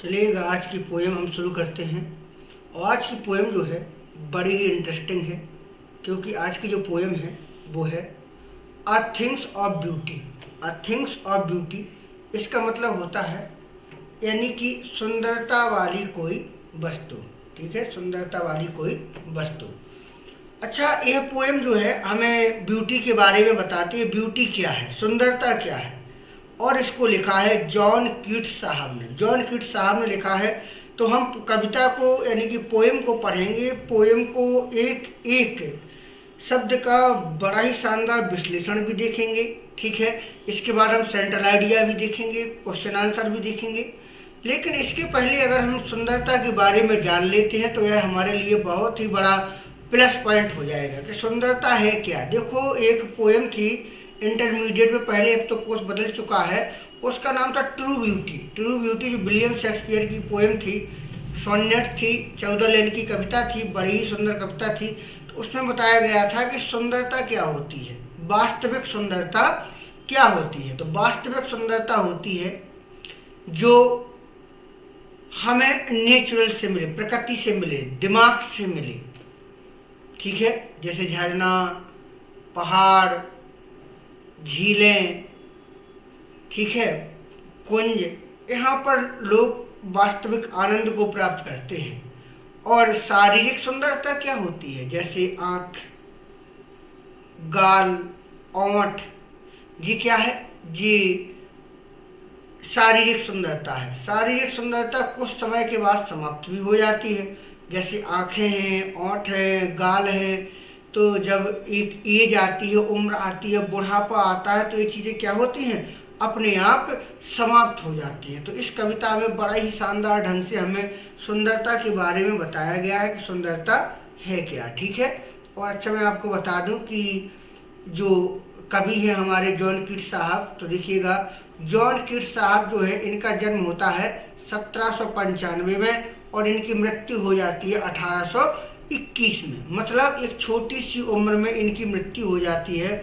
चलिएगा आज की पोएम हम शुरू करते हैं। और आज की पोएम जो है बड़ी ही इंटरेस्टिंग है, क्योंकि आज की जो पोएम है वो है अ things of beauty. A things of beauty इसका मतलब होता है यानी कि सुंदरता वाली कोई वस्तु। ठीक है, सुंदरता वाली कोई वस्तु। अच्छा, यह पोएम जो है हमें ब्यूटी के बारे में बताती है। ब्यूटी क्या है, सुंदरता क्या है। और इसको लिखा है जॉन कीट्स साहब ने। जॉन कीट्स साहब ने लिखा है। तो हम कविता को यानी कि पोएम को पढ़ेंगे। पोएम को एक एक शब्द का बड़ा ही शानदार विश्लेषण भी देखेंगे। ठीक है, इसके बाद हम सेंट्रल आइडिया भी देखेंगे, क्वेश्चन आंसर भी देखेंगे। लेकिन इसके पहले अगर हम सुंदरता के बारे में जान लेते हैं तो यह हमारे लिए बहुत ही बड़ा प्लस पॉइंट हो जाएगा कि सुंदरता है क्या। देखो, एक पोएम थी इंटरमीडिएट में, पहले अब तो कोर्स बदल चुका है, उसका नाम था ट्रू ब्यूटी। ट्रू ब्यूटी जो विलियम शेक्सपियर की पोएम थी, सोनेट थी, 14 लाइन की कविता थी, बड़ी ही सुंदर कविता थी। तो उसमें बताया गया था कि सुंदरता क्या होती है, वास्तविक सुंदरता क्या होती है। तो वास्तविक सुंदरता होती है जो हमें नेचुरल से मिले, प्रकृति से मिले, दिमाग से मिले। ठीक है, जैसे झरना, पहाड़, झीलें, ठीक है, कुंज, यहाँ पर लोग वास्तविक आनंद को प्राप्त करते हैं। और शारीरिक सुंदरता क्या होती है, जैसे आँख, गाल, ओंठ, जी क्या है, जी शारीरिक सुंदरता है। शारीरिक सुंदरता कुछ समय के बाद समाप्त भी हो जाती है। जैसे आँखें हैं, ओंठ हैं, गाल हैं, तो जब एक एज आती है, उम्र आती है, बुढ़ापा आता है, तो ये चीज़ें क्या होती हैं, अपने आप समाप्त हो जाती हैं। तो इस कविता में बड़ा ही शानदार ढंग से हमें सुंदरता के बारे में बताया गया है कि सुंदरता है क्या। ठीक है, और अच्छा मैं आपको बता दूं कि जो कवि है हमारे जॉन कीट्स साहब, तो देखिएगा जॉन कीट्स साहब जो है, इनका जन्म होता है 1795 में और इनकी मृत्यु हो जाती है 1821 में। मतलब एक छोटी सी उम्र में इनकी मृत्यु हो जाती है।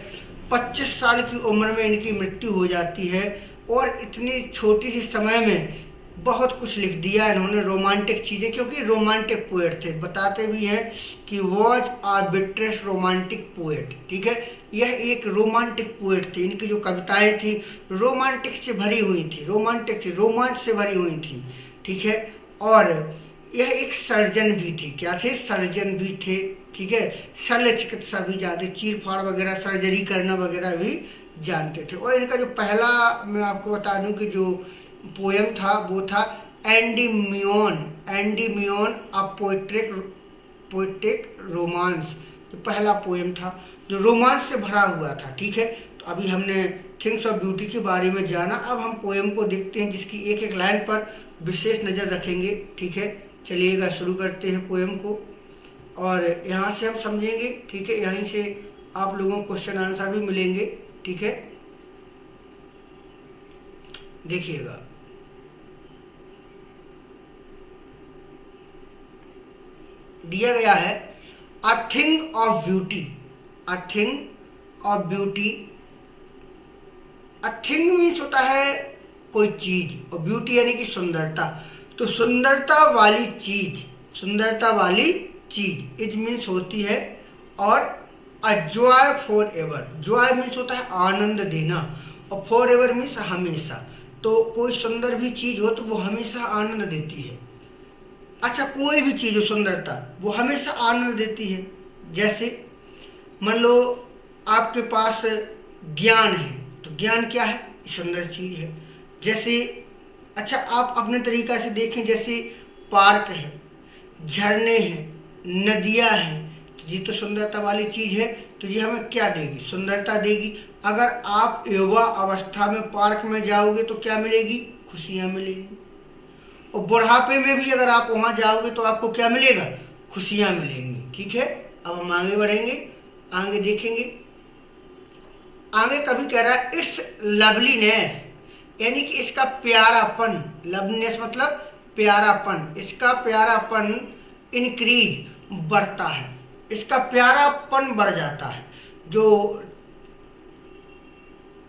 25 साल की उम्र में इनकी मृत्यु हो जाती है और इतनी छोटी सी समय में बहुत कुछ लिख दिया इन्होंने, रोमांटिक चीज़ें, क्योंकि रोमांटिक पोएट थे। बताते भी हैं कि वॉज आर्बिट्रस रोमांटिक पोएट। ठीक है, यह एक रोमांटिक पोएट थे। इनकी जो कविताएं थी रोमांटिक से भरी हुई थी, रोमांटिक थी, रोमांच से भरी हुई थी। ठीक है, और यह एक सर्जन भी थी। क्या थे, सर्जन भी थे। ठीक है, शल्य चिकित्सा भी जानते, चीर फाड़ वगैरह, सर्जरी करना वगैरह भी जानते थे। और इनका जो पहला, मैं आपको बता दूं कि जो पोएम था वो था एंडीमियोन। एंडीमियोन अ पोएटिक रोमांस, जो पहला पोएम था जो रोमांस से भरा हुआ था। ठीक है, तो अभी हमने थिंग्स ऑफ ब्यूटी के बारे में जाना। अब हम पोएम को देखते हैं जिसकी एक एक लाइन पर विशेष नज़र रखेंगे। ठीक है, चलिएगा शुरू करते हैं पोएम को और यहाँ से हम समझेंगे। ठीक है, यहीं से आप लोगों को क्वेश्चन आंसर भी मिलेंगे। ठीक है, देखिएगा, दिया गया है a thing of beauty. A thing of beauty, a thing means होता है कोई चीज, और ब्यूटी यानी कि सुंदरता। तो सुंदरता वाली चीज, सुंदरता वाली चीज, इट मीन्स होती है। और a joy for ever, Joy means होता है आनंद देना, और फॉर एवर मीन्स हमेशा। तो कोई सुंदर भी चीज हो तो वो हमेशा आनंद देती है। अच्छा, कोई भी चीज़ हो, सुंदरता वो हमेशा आनंद देती है। जैसे मान लो आपके पास ज्ञान है, तो ज्ञान क्या है, सुंदर चीज़ है। जैसे अच्छा, आप अपने तरीका से देखें, जैसे पार्क है, झरने हैं, नदियाँ हैं, तो ये तो सुंदरता वाली चीज़ है। तो ये हमें क्या देगी, सुंदरता देगी। अगर आप युवा अवस्था में पार्क में जाओगे तो क्या मिलेगी, खुशियाँ मिलेगी। और बुढ़ापे में भी अगर आप वहाँ जाओगे तो आपको क्या मिलेगा, खुशियाँ मिलेंगी। ठीक है, अब हम आगे बढ़ेंगे, आगे देखेंगे। आगे कभी कह रहा है इट्स लवलीनेस, यानी कि इसका प्यारापन। लवलीनेस मतलब प्यारापन, इसका प्यारापन इंक्रीज, बढ़ता है, इसका प्यारापन बढ़ जाता है। जो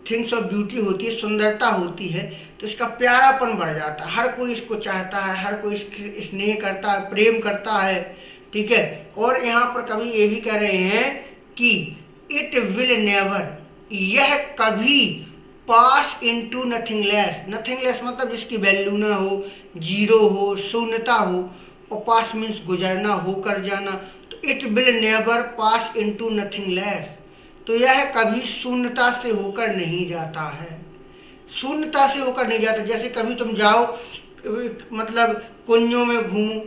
थिंग्स ऑफ ब्यूटी होती है, सुंदरता होती है, तो इसका प्यारापन बढ़ जाता है, हर कोई इसको चाहता है, हर कोई स्नेह करता है, प्रेम करता है, ठीक है। और यहाँ पर कवि ये भी कह रहे हैं कि इट विल नेवर, यह कभी पास इनटू नथिंगलेस, नथिंगलेस मतलब जिसकी वैल्यू ना हो, जीरो हो, शून्यता हो, और पास मीन्स गुजरना, होकर जाना, तो it will never pass into nothingness, तो यह कभी शून्यता से होकर नहीं जाता है, शून्यता से होकर नहीं जाता। जैसे कभी तुम जाओ, मतलब कुंजों में घूमो,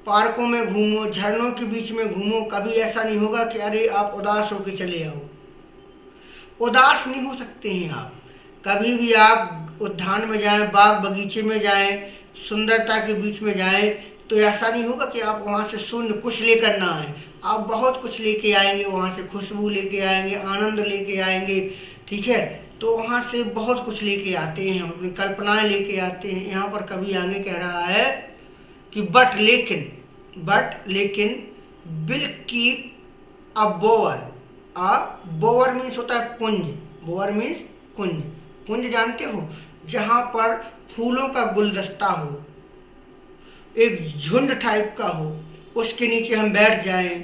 पार्कों में घूमो, झरनों के बीच में घूमो, कभी ऐसा नहीं होगा कि अरे आप उदास होकर चले आओ, उदास नहीं हो सकते हैं आप। कभी भी आप उद्यान में जाएं, बाग बगीचे में जाएं, सुंदरता के बीच में जाएं, तो ऐसा नहीं होगा कि आप वहाँ से शून्य कुछ लेकर ना आए, आप बहुत कुछ लेके आएंगे, वहाँ से खुशबू लेके आएंगे, आनंद लेके आएंगे, ठीक है। तो वहाँ से बहुत कुछ लेके आते हैं, हम अपनी कल्पनाएं लेके आते हैं। यहाँ पर कभी आगे कह रहा है कि बट लेकिन will keep a bower means होता है कुंज, बोअर मीन्स कुंज, कुंज जानते हो, जहाँ पर फूलों का गुलदस्ता हो, एक झुंड टाइप का हो, उसके नीचे हम बैठ जाएं।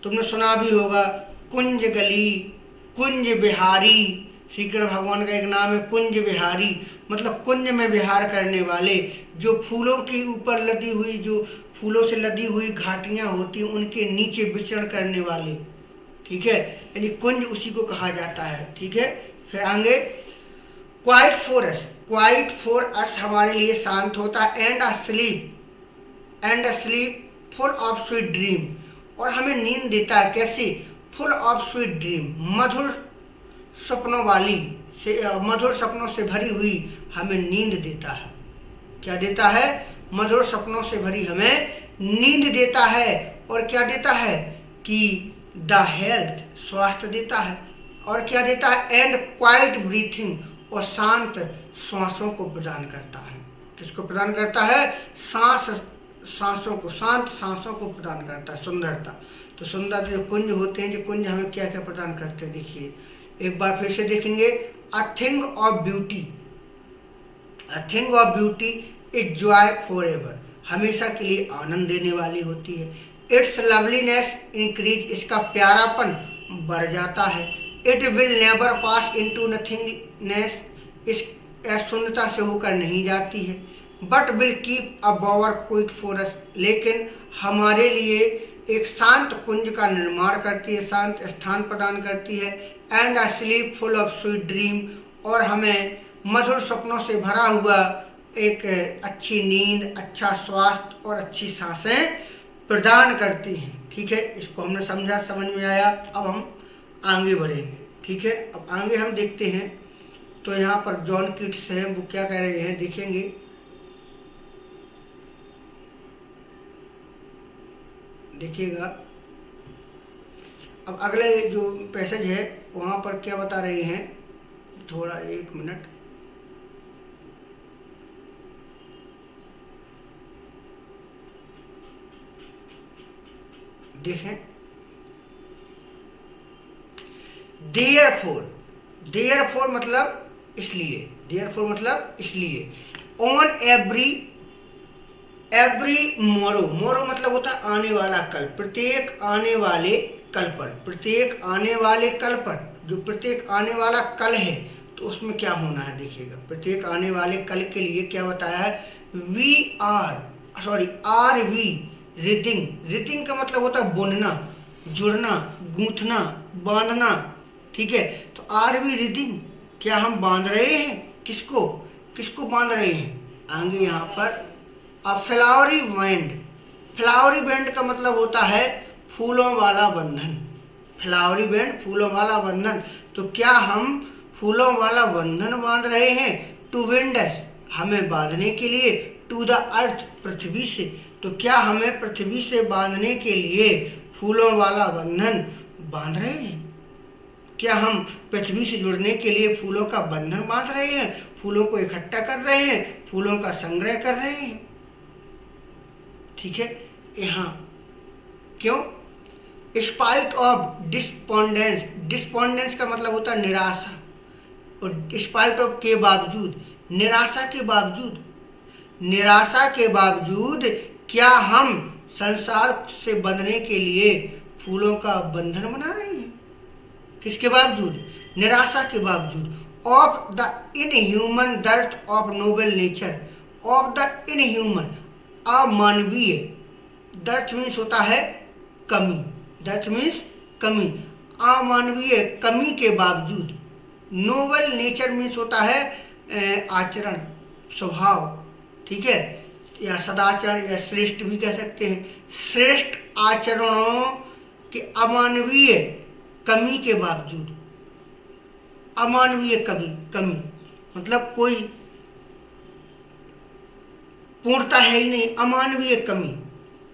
तुमने सुना भी होगा कुंज गली, कुंज बिहारी, श्री कृष्ण भगवान का एक नाम है कुंज बिहारी, मतलब कुंज में विहार करने वाले, जो फूलों के ऊपर लदी हुई, जो फूलों से लदी हुई घाटियां होती हैं उनके नीचे विचरण करने वाले, ठीक है, यानी कुंज उसी को कहा जाता है, ठीक है। फिर आगे क्वाइट फॉर अस हमारे लिए शांत होता है, and a slip full of sweet dream, और हमें नींद देता है, कैसे, फुल ऑफ स्वीट ड्रीम, मधुर सपनों से भरी हुई हमें नींद देता है। क्या देता है, मधुर सपनों से भरी हमें नींद देता है, और क्या देता है कि द हेल्थ, स्वास्थ्य देता है, और क्या देता है, एंड क्वाइट ब्रीथिंग, और शांत श्वासों को प्रदान करता है। किसको प्रदान करता है, सांसों को, शांत सांसों को प्रदान करता है, सुंदरता। तो सुंदर जो कुंज होते हैं, जो कुंज हमें क्या क्या प्रदान करते हैं, देखिए एक बार फिर से देखेंगे। A thing of beauty is Joy for ever, हमेशा के लिए आनंद देने वाली होती है। इट्स लवलीनेस इंक्रीज, इसका प्यारापन बढ़ जाता है। It will never pass into nothingness, इस शून्यता से होकर नहीं जाती है। But will keep a bower quiet for us, लेकिन हमारे लिए एक शांत कुंज का निर्माण करती है, शांत स्थान प्रदान करती है। And a slip full of sweet dream, और हमें मधुर सपनों से भरा हुआ एक अच्छी नींद, अच्छा स्वास्थ्य और अच्छी सांसें प्रदान करती हैं, ठीक है। इसको हमने समझा, समझ में आया। अब हम आगे बढ़ेंगे, ठीक है। अब आगे हम देखते हैं, तो यहाँ पर जॉन कीट्स हैं, वो क्या कह रहे हैं देखेंगे। देखिएगा, अब अगले जो पैसेज है वहाँ पर क्या बता रहे हैं, थोड़ा एक मिनट देखें। देयरफॉर मतलब इसलिए, ऑन एवरी मोरो मतलब होता है आने वाला कल, प्रत्येक आने वाले कल पर, जो प्रत्येक आने वाला कल है, तो उसमें क्या होना है देखिएगा। प्रत्येक आने वाले कल के लिए क्या बताया है, आर वी रिदिंग का मतलब होता है बुनना, जुड़ना, गूंथना, बांधना, ठीक है। तो आर वी रिदिंग, क्या हम बांध रहे हैं, किसको बांध रहे हैं। आगे यहाँ पर फ्लावरी बैंड का मतलब होता है फूलों वाला बंधन, फ्लावरी बैंड फूलों वाला बंधन। तो क्या हम फूलों वाला बंधन बांध रहे हैं, टू बिंड अस, हमें बांधने के लिए, टू द अर्थ, पृथ्वी से। तो क्या हमें पृथ्वी से बांधने के लिए फूलों वाला बंधन बांध रहे हैं, क्या हम पृथ्वी से जुड़ने के लिए फूलों का बंधन बांध रहे हैं, फूलों को इकट्ठा कर रहे हैं, फूलों का संग्रह कर रहे हैं, ठीक है। यहाँ क्यों, स्पाइट ऑफ डिस्पोंडेंस का मतलब होता है निराशा, और स्पाइट ऑफ के बावजूद, निराशा के बावजूद क्या हम संसार से बंधने के लिए फूलों का बंधन बना रहे हैं? किसके बावजूद? निराशा के बावजूद। ऑफ द इनह्यूमन दर्द of noble nature, of the inhuman, अमानवीय, दर्द मीन्स होता है कमी, दर्द मीन्स कमी, अमानवीय कमी के बावजूद। नोबल नेचर मीन्स होता है आचरण, स्वभाव, ठीक है, या सदाचरण या श्रेष्ठ भी कह सकते हैं। श्रेष्ठ आचरणों के अमानवीय कमी के बावजूद, अमानवीय कमी मतलब कोई पूर्णता है ही नहीं, अमानवीय कमी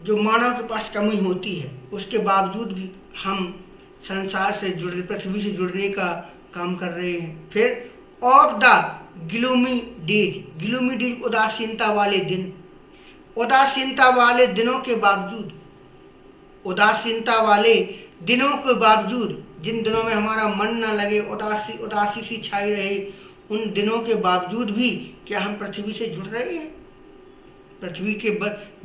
जो मानव के पास कमी होती है, उसके बावजूद भी हम संसार से जुड़, पृथ्वी से जुड़ने का काम कर रहे हैं। फिर ऑफ द ग्लूमी डेज, उदासीनता वाले दिन, उदासीनता वाले दिनों के बावजूद, उदासीनता वाले दिनों के बावजूद, जिन दिनों में हमारा मन न लगे, उदासी सी छाई रहे, उन दिनों के बावजूद भी क्या हम पृथ्वी से जुड़ रहे हैं? पृथ्वी के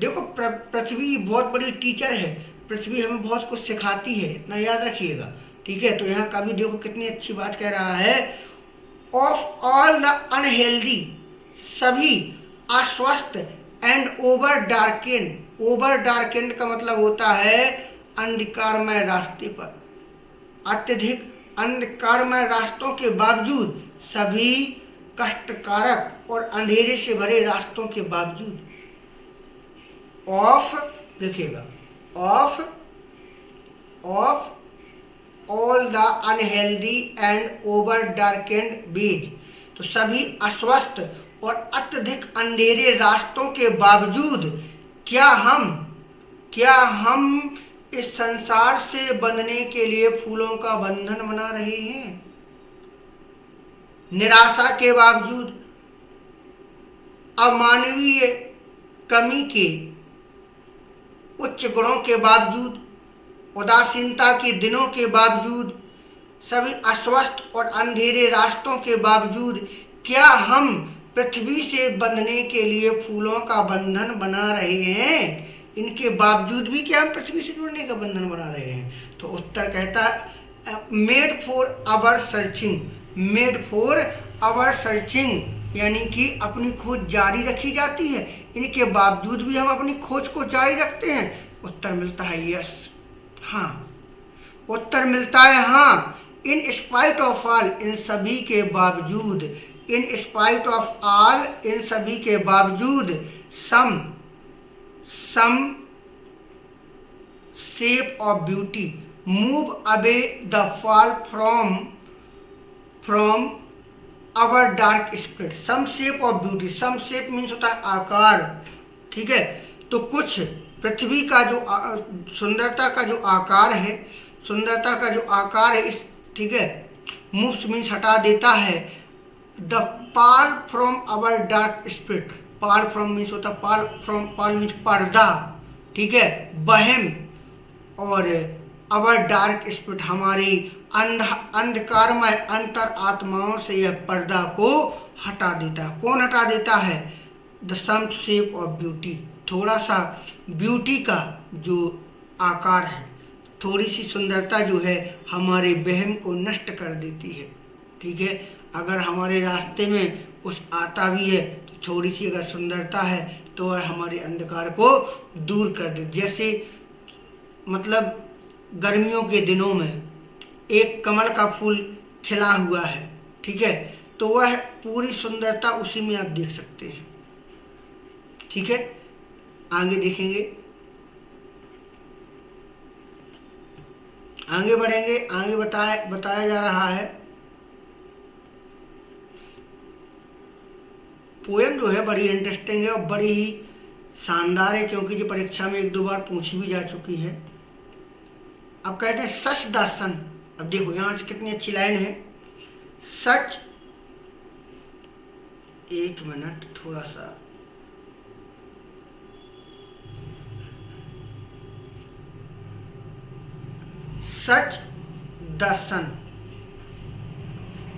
देखो, पृथ्वी बहुत बड़ी टीचर है, पृथ्वी हमें बहुत कुछ सिखाती है, इतना याद रखिएगा, ठीक है। तो यहाँ कवि देखो कितनी अच्छी बात कह रहा है, ऑफ ऑल द अनहेल्दी, सभी अस्वस्थ एंड ओवर डार्केंड का मतलब होता है अंधकारमय रास्ते पर, अत्यधिक अंधकारमय रास्तों के बावजूद, सभी कष्टकारक और अंधेरे से भरे रास्तों के बावजूद, ऑफ देखिएगा, of all the unhealthy and over darkened ways, तो सभी अस्वस्थ और अत्यधिक अंधेरे रास्तों के बावजूद क्या हम इस संसार से बंधने के लिए फूलों का बंधन बना रहे हैं? निराशा के बावजूद, अमानवीय कमी के उच्च गुणों के बावजूद, उदासीनता के दिनों के बावजूद, सभी अस्वस्थ और अंधेरे रास्तों के बावजूद क्या हम पृथ्वी से बंधने के लिए फूलों का बंधन बना रहे हैं? इनके बावजूद भी क्या हम पृथ्वी से जुड़ने का बंधन बना रहे हैं? तो उत्तर कहता है मेड फॉर आवर सर्चिंग, यानी कि अपनी खोज जारी रखी जाती है, इनके बावजूद भी हम अपनी खोज को जारी रखते हैं। उत्तर मिलता है यस, हाँ, उत्तर मिलता है हाँ। इन स्पाइट ऑफ ऑल, इन सभी के बावजूद, इन स्पाइट ऑफ ऑल, इन सभी के बावजूद, some shape of beauty move away the pall from our dark spirit. Some shape of beauty, some shape means होता है आकार, ठीक है। तो कुछ पृथ्वी का जो सुंदरता का जो आकार है, इस, ठीक है, मूव्स मीन्स हटा देता है, the Pal from our dark spirit, Pal from means होता पाल मीन्स पर्दा, ठीक है, वहम, और अवर डार्क स्पिरिट हमारी अंधकारमय अंतर आत्माओं से यह पर्दा को हटा देता है। कौन हटा देता है? The some shape of beauty, थोड़ा सा ब्यूटी का जो आकार है, थोड़ी सी सुंदरता जो है हमारे वहम को नष्ट कर देती है, ठीक है। अगर हमारे रास्ते में कुछ आता भी है तो थोड़ी सी अगर सुंदरता है तो हमारे अंधकार को दूर कर दे। जैसे मतलब गर्मियों के दिनों में एक कमल का फूल खिला हुआ है, ठीक है, तो वह पूरी सुंदरता उसी में आप देख सकते हैं, ठीक है। आगे देखेंगे, आगे बढ़ेंगे, आगे बताया जा रहा है। पोएम जो है बड़ी इंटरेस्टिंग है और बड़ी ही शानदार है, क्योंकि जो परीक्षा में 1-2 बार पूछी भी जा चुकी है। अब कहते हैं सच द सन। अब देखो यहाँ से कितनी अच्छी लाइन है, सच, एक मिनट थोड़ा सा, सच द सन,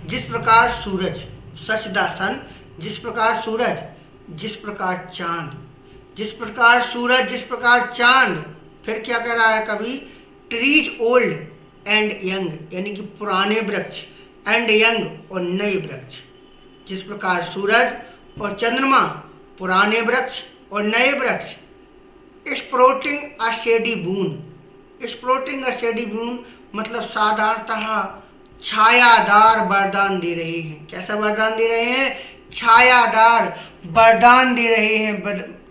जिस प्रकार सूरज, सच द सन, जिस प्रकार सूरज, जिस प्रकार चांद, जिस प्रकार सूरज, जिस प्रकार चांद। फिर क्या कह रहा है कवि, ट्रीज ओल्ड एंड यंग, यानी कि पुराने वृक्ष, एंड यंग और नए वृक्ष। जिस प्रकार सूरज और चंद्रमा, पुराने वृक्ष और नए वृक्ष। स्प्रोटिंग अ शेडी बून, स्प्रोटिंग अ शेडी बून मतलब साधारणतः छायादार वरदान दे रहे हैं। कैसा वरदान दे रहे हैं, छायादार वरदान दे रहे हैं,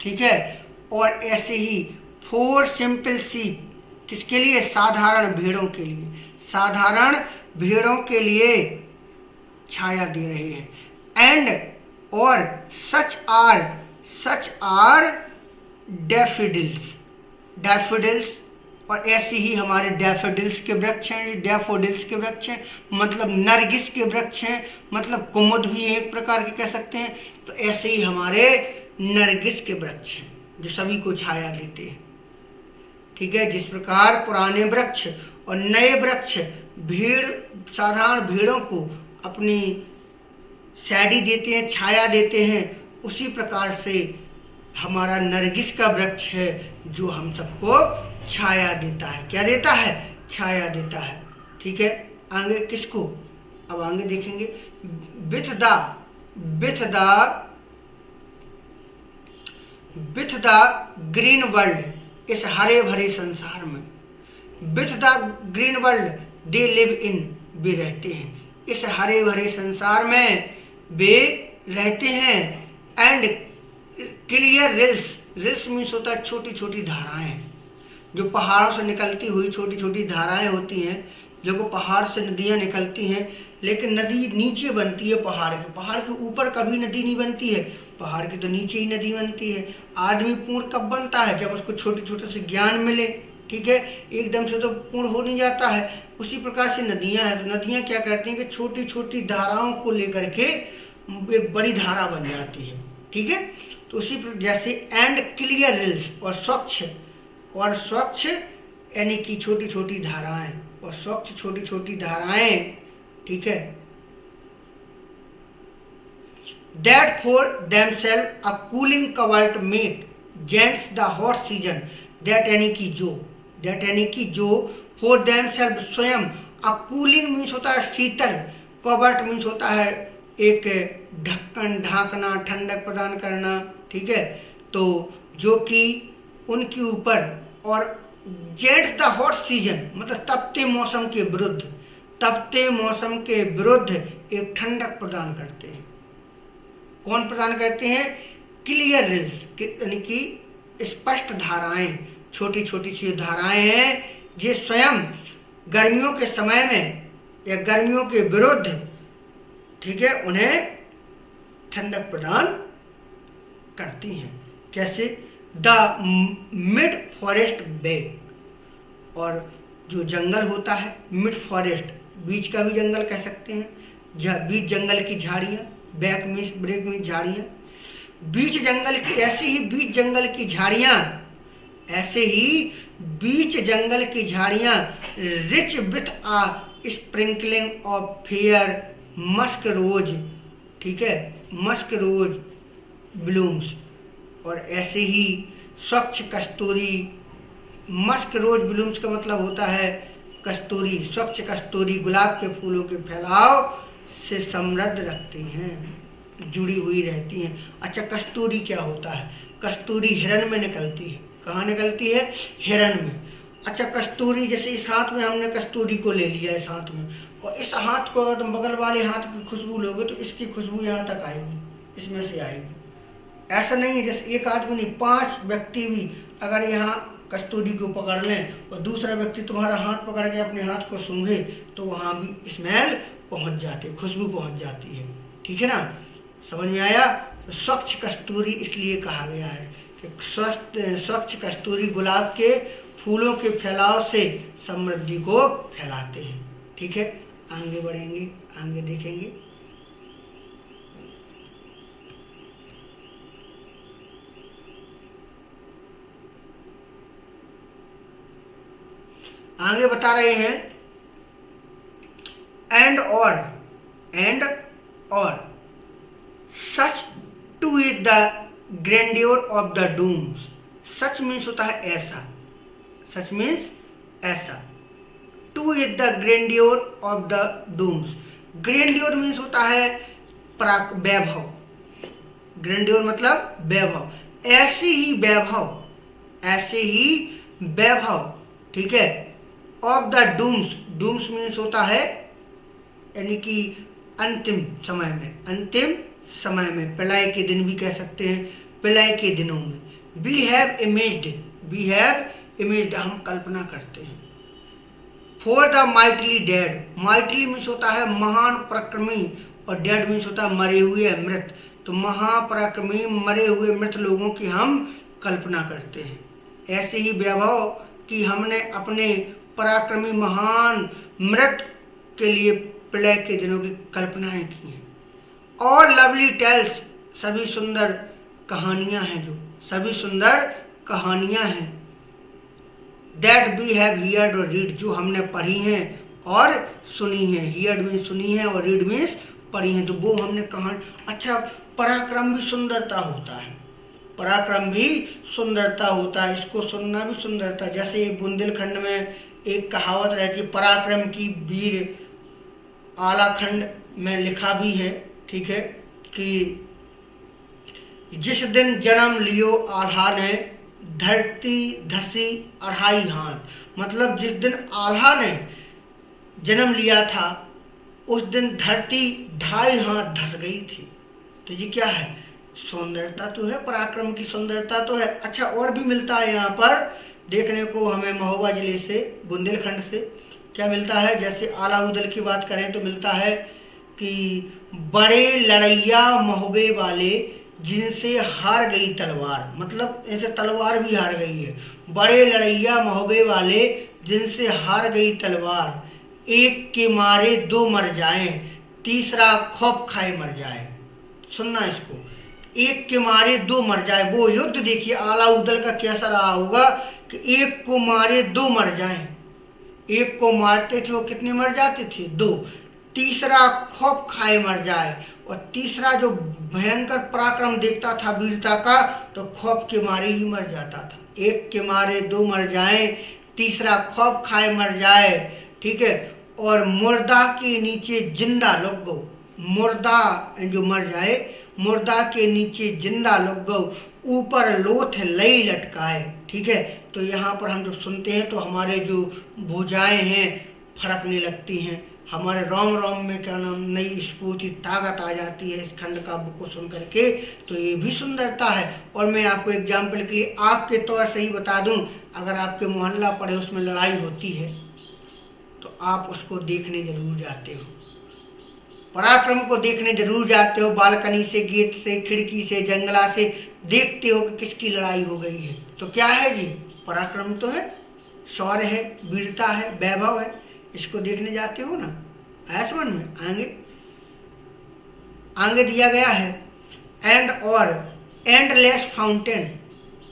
ठीक है। और ऐसे ही फोर सिंपल शीप, किसके लिए, साधारण भेड़ों के लिए, साधारण भेड़ों के लिए छाया दे रहे हैं। एंड और सच आर डैफोडिल्स, डैफोडिल्स और ऐसे ही हमारे डैफोडिल्स के वृक्ष हैं, डैफोडिल्स के वृक्ष हैं मतलब नरगिस के वृक्ष हैं, मतलब कुमुद भी एक प्रकार के कह सकते हैं। तो ऐसे ही हमारे नरगिस के वृक्ष हैं जो सभी को छाया देते हैं, ठीक है। जिस प्रकार पुराने वृक्ष और नए वृक्ष भीड़, साधारण भेड़ों को अपनी शैडी देते हैं, छाया देते हैं, उसी प्रकार से हमारा नरगिस का वृक्ष है जो हम सबको छाया देता है। क्या देता है, छाया देता है, ठीक है। आगे किसको, अब आगे देखेंगे, विथ द ग्रीन वर्ल्ड, इस हरे भरे संसार में, with the green world they live in, वे रहते हैं, इस हरे भरे संसार में वे रहते हैं। And clear reels, reels means होता है छोटी छोटी धाराएं, जो पहाड़ों से निकलती हुई छोटी छोटी धाराएं होती हैं, जो को पहाड़ से नदियां निकलती हैं, लेकिन नदी नीचे बनती है पहाड़ के ऊपर कभी नदी नहीं बनती है, पहाड़ के तो नीचे ही नदी बनती है। आदमी पूर्ण कब बनता है, जब उसको छोटे छोटे से ज्ञान मिले, ठीक है, एकदम से तो पूर्ण हो नहीं जाता है। उसी प्रकार से नदियां हैं, तो नदियां क्या करती हैं कि छोटी छोटी धाराओं को लेकर के एक बड़ी धारा बन जाती है, ठीक है। तो उसी पर जैसे एंड क्लियर रिल्स और स्वच्छ यानी कि छोटी छोटी धाराएं, और स्वच्छ छोटी छोटी धाराएं, ठीक है। That for themselves a cooling covert make gents the hot season, that यानी कि जो for themselves स्वयं, a cooling means होता है शीतल, covert means होता है एक ढक्कन, ढाकना, ठंडक प्रदान करना, ठीक है। तो जो कि उनके ऊपर, और जेंट्स द हॉट सीजन मतलब तपते मौसम के विरुद्ध एक ठंडक प्रदान करते हैं। कौन प्रदान करते हैं, क्लियर रिल्स यानी कि स्पष्ट धाराएं, छोटी छोटी सी धाराएं हैं जो स्वयं गर्मियों के समय में या गर्मियों के विरुद्ध, ठीक है, उन्हें ठंडक प्रदान करती हैं। कैसे, द मिड फॉरेस्ट बैक, और जो जंगल होता है मिड फॉरेस्ट, बीच का भी जंगल कह सकते हैं, बीच जंगल की झाड़ियाँ, बैक मीन्स ब्रेक मीन्स झाड़ियाँ, बीच जंगल की, ऐसे ही बीच जंगल की झाड़ियाँ rich with a sprinkling of fair musk rose, ठीक है, मस्क रोज ब्लूम्स, और ऐसे ही स्वच्छ कस्तूरी, मस्क रोज ब्लूम्स का मतलब होता है कस्तूरी, स्वच्छ कस्तूरी गुलाब के फूलों के फैलाव से समृद्ध रखती हैं, जुड़ी हुई रहती हैं। अच्छा, कस्तूरी क्या होता है, कस्तूरी हिरन में निकलती है। कहाँ निकलती है, हिरन में। अच्छा, कस्तूरी जैसे इस हाथ में हमने कस्तूरी को ले लिया इस हाथ में, और इस हाथ को अगर तुम बगल वाले हाथ की खुशबू लोगे तो इसकी खुशबू यहाँ तक आएगी, इसमें से आएगी। ऐसा नहीं है जैसे एक आदमी नहीं, 5 व्यक्ति भी अगर यहाँ कस्तूरी को पकड़ लें और दूसरा व्यक्ति तुम्हारा हाथ पकड़ के अपने हाथ को सूंघे तो वहाँ भी स्मेल पहुँच जाती, खुशबू पहुँच जाती है, ठीक है ना। समझ में आया। तो स्वच्छ कस्तूरी इसलिए कहा गया है कि स्वच्छ कस्तूरी गुलाब के फूलों के फैलाव से समृद्धि को फैलाते हैं, ठीक है। आगे बढ़ेंगे, आगे देखेंगे। आगे बता रहे हैं एंड और such too is the grandeur of the dooms. Such means होता है ऐसा, सच मीन्स ऐसा। Too is the grandeur of the dooms. Grandeur means होता है वैभव, ग्रैंड्योर मतलब वैभव, ऐसे ही वैभव, ऐसे ही वैभव, ठीक है। Of the dooms, dooms means होता है यानी कि अंतिम समय में, अंतिम समय में, प्रलय के दिन भी कह सकते हैं, प्रलय के दिनों में। We have imaged, we have imaged, हम कल्पना करते हैं। For the mighty dead, mighty means होता है महान पराक्रमी, और डेड मीन्स होता है मरे हुए, मृत। तो महापराक्रमी मरे हुए मृत लोगों की हम कल्पना करते हैं। ऐसे ही वैभव कि हमने अपने पराक्रमी महान मृत के लिए प्रलय के दिनों की कल्पनाएं की हैं। और लवली टेल्स, सभी सुंदर कहानियां हैं, जो सभी सुंदर कहानियां हैं। दैट वी हैव हियर्ड और रीड, जो हमने पढ़ी हैं और सुनी हैं। हियर्ड मीन्स सुनी है और रीड मीन्स पढ़ी हैं, तो वो हमने कहानी। अच्छा, पराक्रम भी सुंदरता होता है, पराक्रम भी सुंदरता होता है, इसको सुनना भी सुंदरता। जैसे बुंदेलखंड में एक कहावत रहती है, पराक्रम की वीर आलाखंड में लिखा भी है, ठीक है, कि जिस दिन जन्म लियो आल्हा ने, धरती धसी अढ़ाई हाथ। मतलब जिस दिन आल्हा ने जन्म लिया था उस दिन धरती 2.5 हाथ धस गई थी। तो ये क्या है, सुंदरता तो है, पराक्रम की सुंदरता तो है। अच्छा, और भी मिलता है यहाँ पर देखने को हमें महोबा जिले से, बुंदेलखंड से क्या मिलता है। जैसे आला उदल की बात करें तो मिलता है कि बड़े लड़ैया महोबे वाले जिनसे हार गई तलवार, मतलब ऐसे तलवार भी हार गई है। बड़े लड़ैया महोबे वाले जिनसे हार गई तलवार, एक के मारे 2 मर जाएं, तीसरा खौफ खाए मर जाए। सुनना इसको, एक के मारे 2 मर जाए। वो युद्ध देखिए आला उदल का कैसा रहा होगा कि एक को मारे 2 मर जाएं। एक को मारते थे वो कितने मर जाते थे, 2। तीसरा खौफ खाए मर जाए, और तीसरा जो भयंकर पराक्रम देखता था वीरता का, तो खौफ के मारे ही मर जाता था। एक के मारे 2 मर जाए, तीसरा खौफ खाए मर जाए, ठीक है। और मुर्दा के नीचे जिंदा लुक गो, मुर्दा जो मर जाए, मुर्दा के नीचे जिंदा लुक गो, ऊपर लोथ लई लटकाए, ठीक है। तो यहाँ पर हम जब सुनते हैं तो हमारे जो भुजाएं हैं फड़कने लगती हैं, हमारे रोम रोम में क्या नाम नई स्फूर्ति ताकत आ जाती है इस खंड काव्य को सुन करके। तो ये भी सुंदरता है। और मैं आपको एग्जाम्पल के लिए आपके तौर से ही बता दूं, अगर आपके मोहल्ला पड़े उसमें लड़ाई होती है तो आप उसको देखने जरूर जाते हो, पराक्रम को देखने जरूर जाते हो। बालकनी से, गेट से, खिड़की से, जंगला से देखते हो कि किसकी लड़ाई हो गई है। तो क्या है जी, पराक्रम तो है, शौर्य है, वीरता है, वैभव है, इसको देखने जाते हो ना। आया समझ में? आगे दिया गया है एंड और एंडलेस फाउंटेन।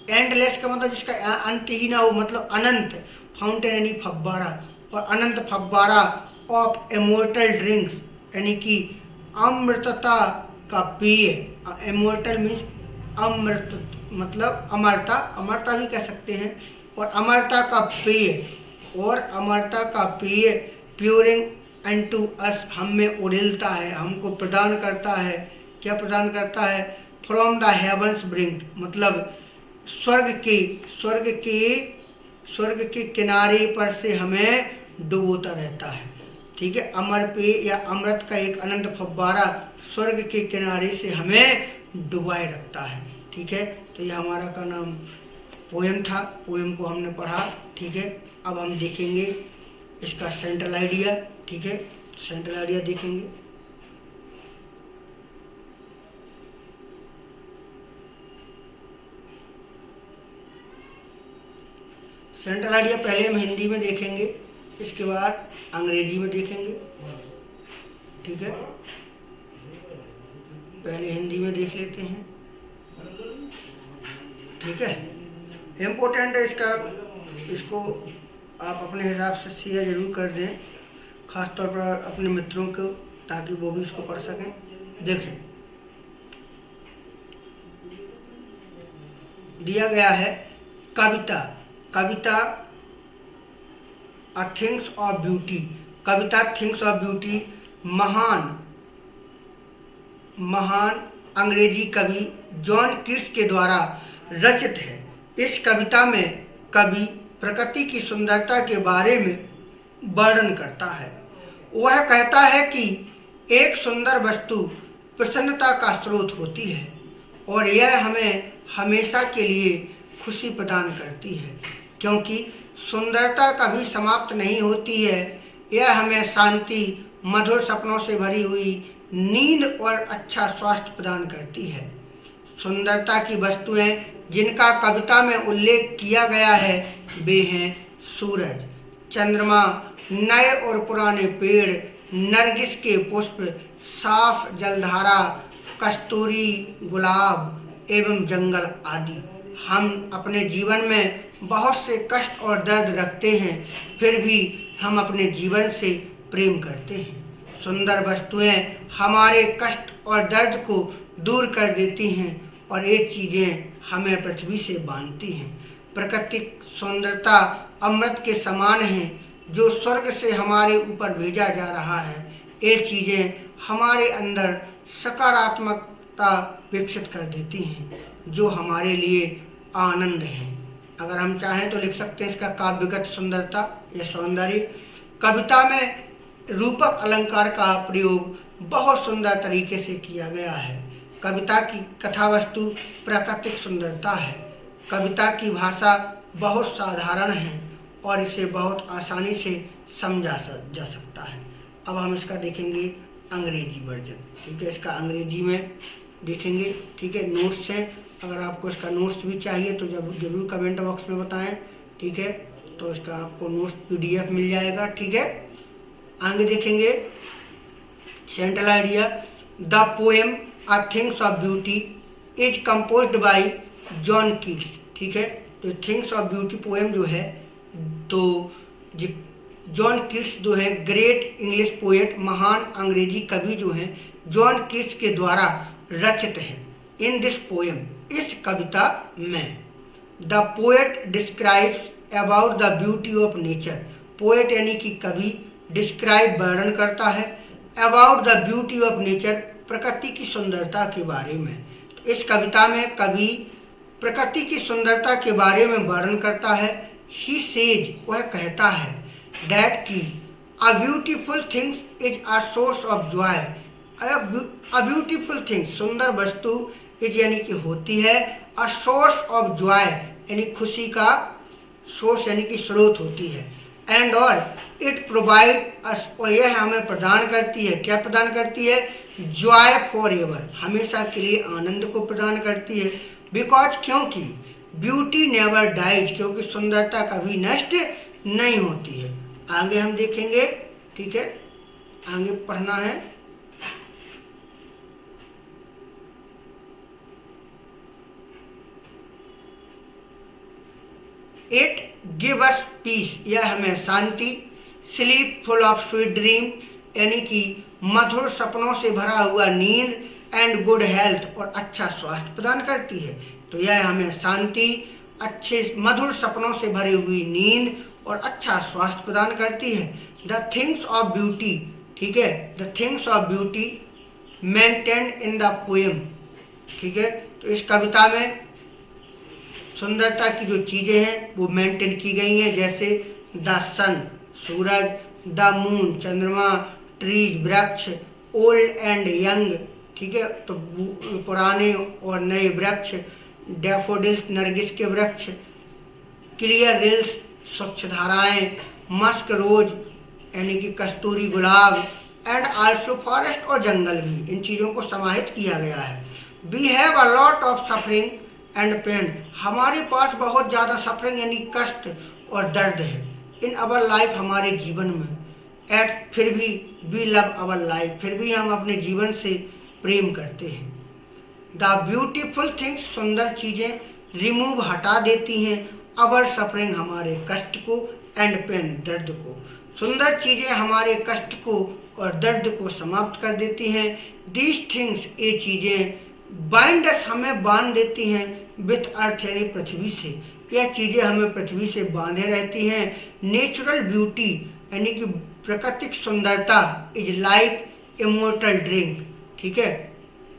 एंडलेस का मतलब जिसका अंत ही ना हो, मतलब अनंत, फाउंटेन यानी फव्वारा, और अनंत फव्वारा ऑफ इमोर्टल ड्रिंक्स यानी कि अमृतता का पेय। इमोर्टल मीन्स अमृत, मतलब अमरता, अमरता भी कह सकते हैं। और अमरता का पेय, और अमरता का पेय प्योरिंग अनटू अस, हम में उड़िलता है, हमको प्रदान करता है। क्या प्रदान करता है? फ्रॉम द हेवंस ब्रिंक, मतलब स्वर्ग के किनारे पर से हमें डुबोता रहता है, ठीक है। अमर पेय या अमृत का एक अनंत फव्वारा स्वर्ग के किनारे से हमें डुबाए रखता है, ठीक है। तो ये हमारा का नाम पोएम था, पोएम को हमने पढ़ा, ठीक है। अब हम देखेंगे इसका सेंट्रल आइडिया, ठीक है। सेंट्रल आइडिया देखेंगे। सेंट्रल आइडिया पहले हम हिंदी में देखेंगे, इसके बाद अंग्रेजी में देखेंगे, ठीक है। पहले हिंदी में देख लेते हैं, ठीक है। इम्पोर्टेंट है इसको आप अपने हिसाब से शेयर जरूर कर दें, खास तौर पर अपने मित्रों को, ताकि वो भी इसको पढ़ सकें। देखें, दिया गया है कविता। कविता अ थिंग्स ऑफ ब्यूटी, कविता थिंग्स ऑफ ब्यूटी महान अंग्रेजी कवि जॉन कीट्स के द्वारा रचित है। इस कविता में कवि प्रकृति की सुंदरता के बारे में वर्णन करता है। वह कहता है कि एक सुंदर वस्तु प्रसन्नता का स्रोत होती है और यह हमें हमेशा के लिए खुशी प्रदान करती है, क्योंकि सुंदरता कभी समाप्त नहीं होती है। यह हमें शांति, मधुर सपनों से भरी हुई नींद और अच्छा स्वास्थ्य प्रदान करती है। सुंदरता की वस्तुएं जिनका कविता में उल्लेख किया गया है वे हैं सूरज, चंद्रमा, नए और पुराने पेड़, नरगिस के पुष्प, साफ जलधारा, कस्तूरी, गुलाब एवं जंगल आदि। हम अपने जीवन में बहुत से कष्ट और दर्द रखते हैं, फिर भी हम अपने जीवन से प्रेम करते हैं। सुंदर वस्तुएं हमारे कष्ट और दर्द को दूर कर देती हैं और ये चीज़ें हमें पृथ्वी से बांधती हैं। प्राकृतिक सुंदरता अमृत के समान है जो स्वर्ग से हमारे ऊपर भेजा जा रहा है। ये चीज़ें हमारे अंदर सकारात्मकता विकसित कर देती हैं जो हमारे लिए आनंद है। अगर हम चाहें तो लिख सकते हैं इसका काव्यगत सुंदरता या सौंदर्य। कविता में रूपक अलंकार का प्रयोग बहुत सुंदर तरीके से किया गया है। कविता की कथा वस्तु प्राकृतिक सुंदरता है। कविता की भाषा बहुत साधारण है और इसे बहुत आसानी से समझा जा सकता है। अब हम इसका देखेंगे अंग्रेजी वर्जन। ठीक है, इसका अंग्रेजी में देखेंगे। ठीक है, नोट्स हैं, अगर आपको इसका नोट्स भी चाहिए तो जरूर कमेंट बॉक्स में बताएं। ठीक है, तो इसका आपको नोट्स PDF मिल जाएगा। ठीक है, आगे देखेंगे central idea. The poem a things of beauty is composed bye John Keats. ठीक है, तो थिंग्स ऑफ ब्यूटी पोएम जो है तो जॉन कीट्स जो है ग्रेट इंग्लिश पोएट, महान अंग्रेजी कवि जो हैं जॉन कीट्स के द्वारा रचित है। इन दिस पोएम, इस कविता में the poet describes about the beauty of nature. Poet यानी कि कवि डिस्क्राइब वर्णन करता है about the beauty of nature, प्रकृति की सुंदरता के बारे में। तो इस कविता में कवि प्रकृति की सुंदरता के बारे में वर्णन करता है। ही सेज, वह कहता है दैट की a beautiful things is a source of Joy. A beautiful things, सुंदर वस्तु इज यानी कि होती है, अ सोर्स ऑफ जॉय यानी खुशी का सोर्स यानी कि स्रोत होती है। एंड और इट प्रोवाइड अस, और यह हमें प्रदान करती है, क्या प्रदान करती है? जॉय फॉर एवर, हमेशा के लिए आनंद को प्रदान करती है। बिकॉज, क्योंकि ब्यूटी नेवर डाइज, क्योंकि सुंदरता कभी नष्ट नहीं होती है। आगे हम देखेंगे। ठीक है, आगे पढ़ना है। इट गिव अस पीस, यह हमें शांति, sleep full of sweet dream यानी कि मधुर सपनों से भरा हुआ नींद, एंड गुड हेल्थ और अच्छा स्वास्थ्य प्रदान करती है। तो यह हमें शांति, अच्छे मधुर सपनों से भरी हुई नींद और अच्छा स्वास्थ्य प्रदान करती है। द थिंग्स ऑफ ब्यूटी, ठीक है, the things of beauty maintained in the poem. ठीक है, तो इस कविता में सुंदरता की जो चीज़ें हैं वो मेंटेन की गई हैं, जैसे द सन, सूरज, द मून, चंद्रमा, ट्रीज, वृक्ष, ओल्ड एंड यंग, ठीक है, तो पुराने और नए वृक्ष, डैफोडिल्स, नरगिस के वृक्ष, क्लियर रिल्स, स्वच्छ धाराएं, मस्क रोज यानी कि कस्तूरी गुलाब, एंड आल्सो फॉरेस्ट और जंगल भी, इन चीज़ों को समाहित किया गया है। We have a lot of suffering and pain, हमारे पास बहुत ज़्यादा सफरिंग यानी कष्ट और दर्द है इन अवर लाइफ, हमारे जीवन में। एट, फिर भी वी लव अवर लाइफ, फिर भी हम अपने जीवन से प्रेम करते हैं। द ब्यूटीफुल थिंग्स, सुंदर चीज़ें, रिमूव, हटा देती हैं, अवर सफरिंग, हमारे कष्ट को, एंड पेन, दर्द को। सुंदर चीज़ें हमारे कष्ट को और दर्द को समाप्त कर देती हैं। दीज थिंग्स, ये चीज़ें, बाइंड अस, हमें बांध देती हैं, विथ अर्थ यानी पृथ्वी से, यह चीज़ें हमें पृथ्वी से बांधे रहती हैं। नेचुरल ब्यूटी यानी कि प्राकृतिक सुंदरता इज लाइक इमोर्टल ड्रिंक, ठीक है,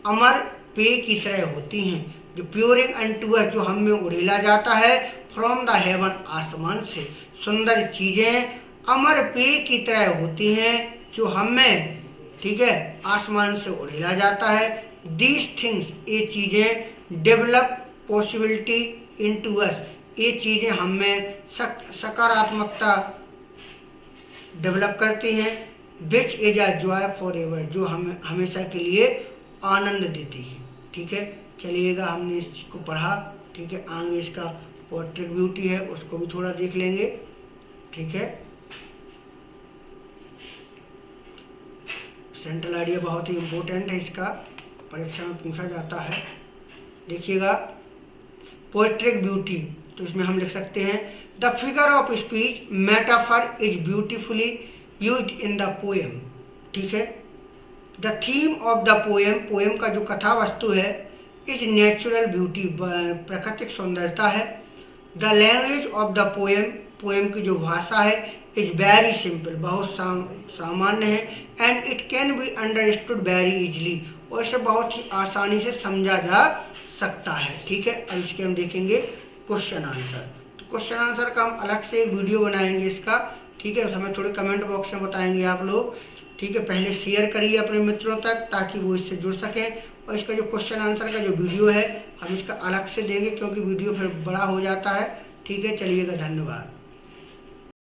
अमर पेय की तरह होती हैं। जो प्योरिंग अनटू अस, जो हम में उड़ेला जाता है, फ्रॉम द हेवन, आसमान से। सुंदर चीज़ें अमर पेय की तरह होती हैं जो हम में, ठीक है, आसमान से उड़ेला जाता है। दीज थिंग्स, ये चीज़ें डेवलप पॉसिबिलिटी इनटू अस, ये चीज़ें हम में सकारात्मकता डेवलप करती हैं। Which is a joy for ever, जो हमें हमेशा के लिए आनंद देती है, ठीक है। चलिएगा, हमने इसको पढ़ा, ठीक है। आगे इसका पोएट्रिक ब्यूटी है, उसको भी थोड़ा देख लेंगे, ठीक है। सेंट्रल आइडिया बहुत ही इम्पोर्टेंट है, इसका परीक्षा में पूछा जाता है। देखिएगा, पोएट्रिक ब्यूटी, तो इसमें हम लिख सकते हैं the figure of speech metaphor is beautifully used in the poem, ठीक है। The theme of the poem, poem का जो कथा वस्तु है, इज नेचुरल ब्यूटी, प्राकृतिक सुंदरता है। The language of the poem, poem की जो भाषा है, इज वेरी सिंपल, बहुत सामान्य है। And it can be understood very easily, और इसे बहुत ही आसानी से समझा जा सकता है, ठीक है। अब इसके हम देखेंगे क्वेश्चन आंसर। तो क्वेश्चन आंसर का हम अलग से एक वीडियो बनाएंगे इसका, ठीक है। हमें थोड़े कमेंट बॉक्स में बताएंगे आप लोग, ठीक है। पहले शेयर करिए अपने मित्रों तक ताकि वो इससे जुड़ सकें। और इसका जो क्वेश्चन आंसर का जो वीडियो है, हम इसका अलग से देंगे क्योंकि वीडियो फिर बड़ा हो जाता है, ठीक है। चलिएगा, धन्यवाद।